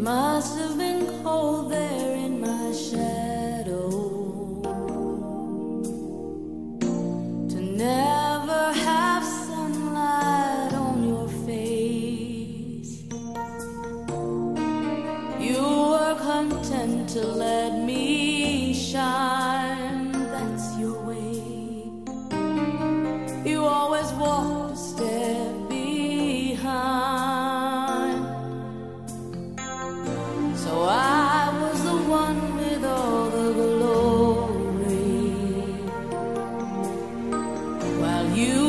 must have been cold there in my shadow to never have sunlight on your face. You were content to let me shine, that's your way. You always walked a step behind. So I was the one with all the glory, while you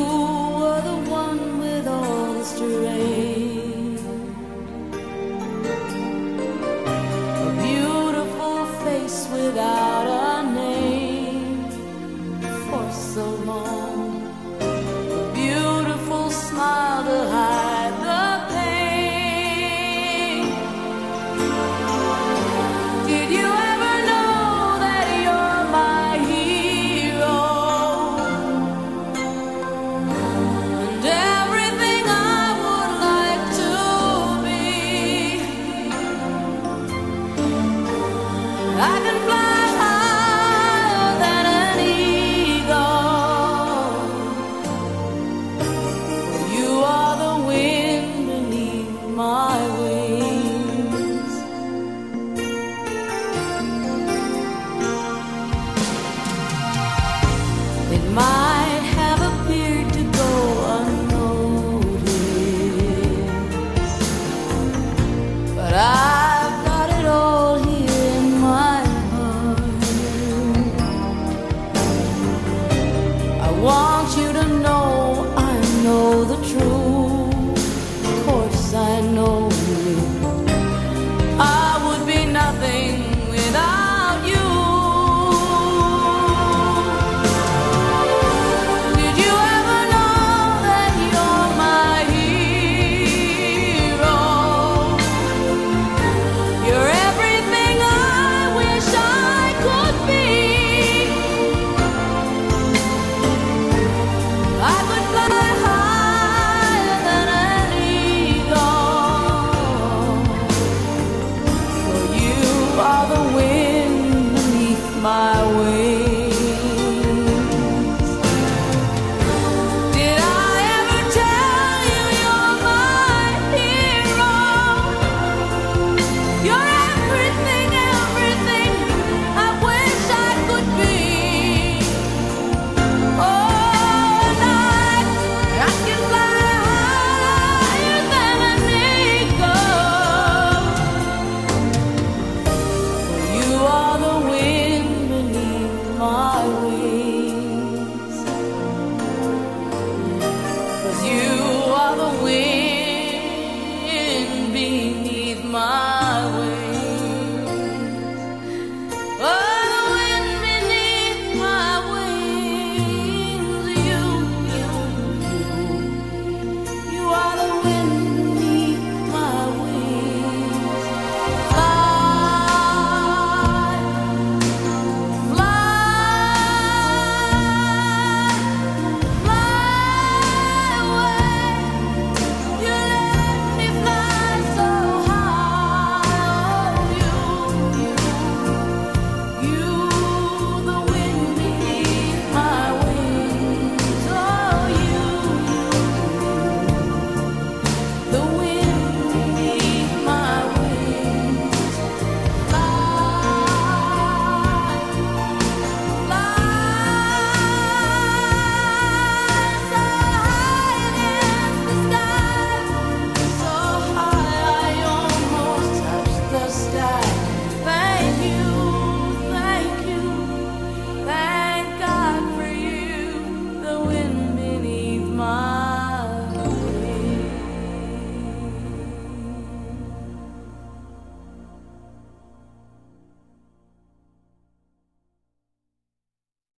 were the one with all the strength. A beautiful face without a name for so long, a beautiful smile to hide the pain. Did you ever know that you're my hero? And everything I would like to be. I can fly higher than an eagle. You are the wind beneath my wings. It might have appeared to go unnoticed, but I've got it all here in my heart. I want you to know I know the truth. Of course I know I would be nothing without you. Did you ever know that you're my hero? You're everything I wish I could be. I could fly higher than an eagle, for you are the wind beneath my wings. Did I ever tell you you're my hero? You're everything, everything I wish I could be. Oh, night, I can fly higher than an eagle. You are the wind beneath my wings. 'Cause you are the wind beneath my